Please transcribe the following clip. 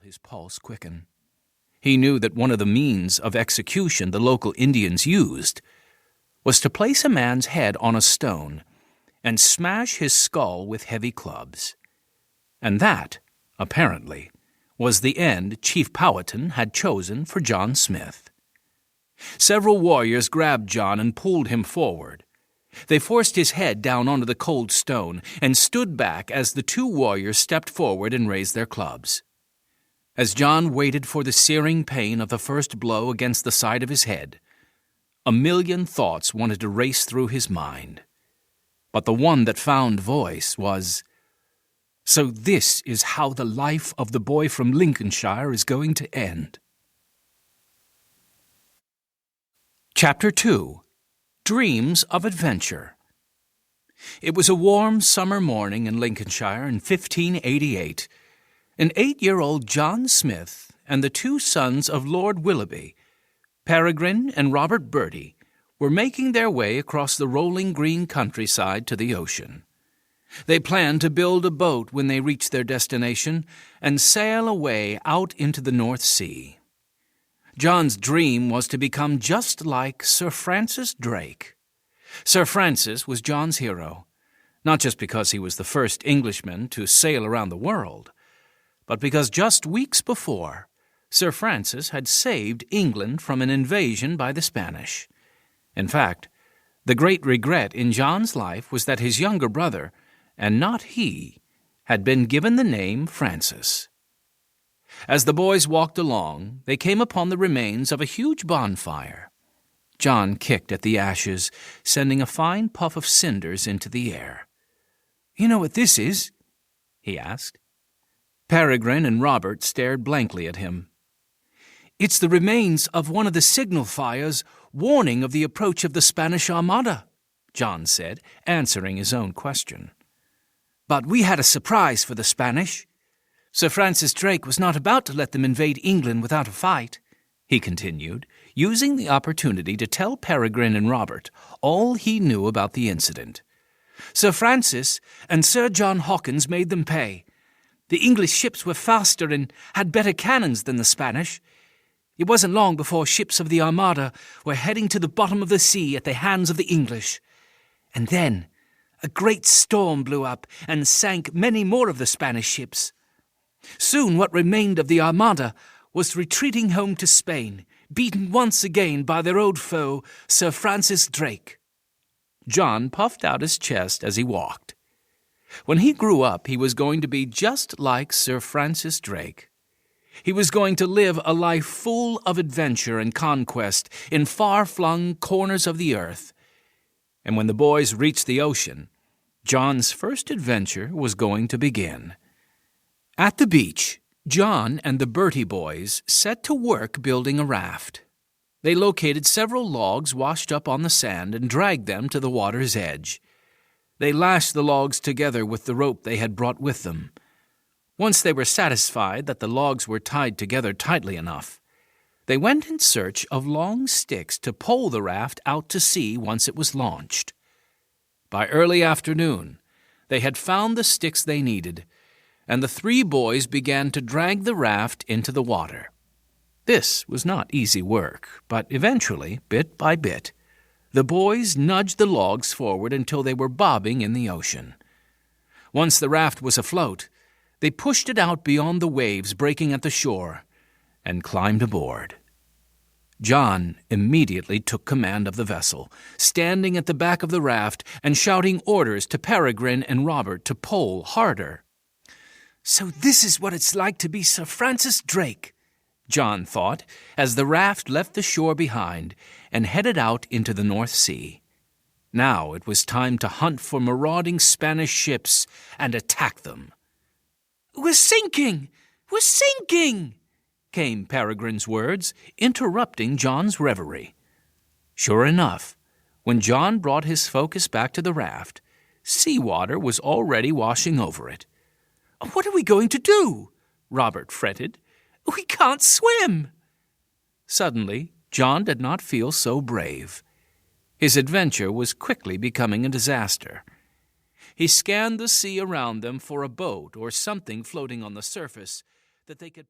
his pulse quicken. He knew that one of the means of execution the local Indians used was to place a man's head on a stone and smash his skull with heavy clubs. And that, apparently, was the end Chief Powhatan had chosen for John Smith. Several warriors grabbed John and pulled him forward. They forced his head down onto the cold stone and stood back as the two warriors stepped forward and raised their clubs. As John waited for the searing pain of the first blow against the side of his head, a million thoughts wanted to race through his mind. But the one that found voice was, "So this is how the life of the boy from Lincolnshire is going to end." Chapter 2. Dreams of Adventure. It was a warm summer morning in Lincolnshire in 1588. An 8-year-old John Smith and the two sons of Lord Willoughby, Peregrine and Robert Bertie, were making their way across the rolling green countryside to the ocean. They planned to build a boat when they reached their destination and sail away out into the North Sea. John's dream was to become just like Sir Francis Drake. Sir Francis was John's hero, not just because he was the first Englishman to sail around the world, but because just weeks before, Sir Francis had saved England from an invasion by the Spanish. In fact, the great regret in John's life was that his younger brother, and not he, had been given the name Francis. As the boys walked along, they came upon the remains of a huge bonfire. John kicked at the ashes, sending a fine puff of cinders into the air. "You know what this is?" he asked. Peregrine and Robert stared blankly at him. "It's the remains of one of the signal fires warning of the approach of the Spanish Armada," John said, answering his own question. "But we had a surprise for the Spanish. Sir Francis Drake was not about to let them invade England without a fight," he continued, using the opportunity to tell Peregrine and Robert all he knew about the incident. "Sir Francis and Sir John Hawkins made them pay. The English ships were faster and had better cannons than the Spanish. It wasn't long before ships of the Armada were heading to the bottom of the sea at the hands of the English. And then a great storm blew up and sank many more of the Spanish ships. Soon what remained of the Armada was retreating home to Spain, beaten once again by their old foe, Sir Francis Drake." John puffed out his chest as he walked. When he grew up, he was going to be just like Sir Francis Drake. He was going to live a life full of adventure and conquest in far-flung corners of the earth. And when the boys reached the ocean, John's first adventure was going to begin. At the beach, John and the Bertie boys set to work building a raft. They located several logs washed up on the sand and dragged them to the water's edge. They lashed the logs together with the rope they had brought with them. Once they were satisfied that the logs were tied together tightly enough, they went in search of long sticks to pole the raft out to sea once it was launched. By early afternoon, they had found the sticks they needed, and the three boys began to drag the raft into the water. This was not easy work, but eventually, bit by bit, the boys nudged the logs forward until they were bobbing in the ocean. Once the raft was afloat, they pushed it out beyond the waves breaking at the shore and climbed aboard. John immediately took command of the vessel, standing at the back of the raft and shouting orders to Peregrine and Robert to pole harder. "So this is what it's like to be Sir Francis Drake," John thought, as the raft left the shore behind and headed out into the North Sea. Now it was time to hunt for marauding Spanish ships and attack them. "We're sinking! We're sinking!" came Peregrine's words, interrupting John's reverie. Sure enough, when John brought his focus back to the raft, seawater was already washing over it. "What are we going to do?" Robert fretted. "We can't swim." Suddenly, John did not feel so brave. His adventure was quickly becoming a disaster. He scanned the sea around them for a boat or something floating on the surface that they could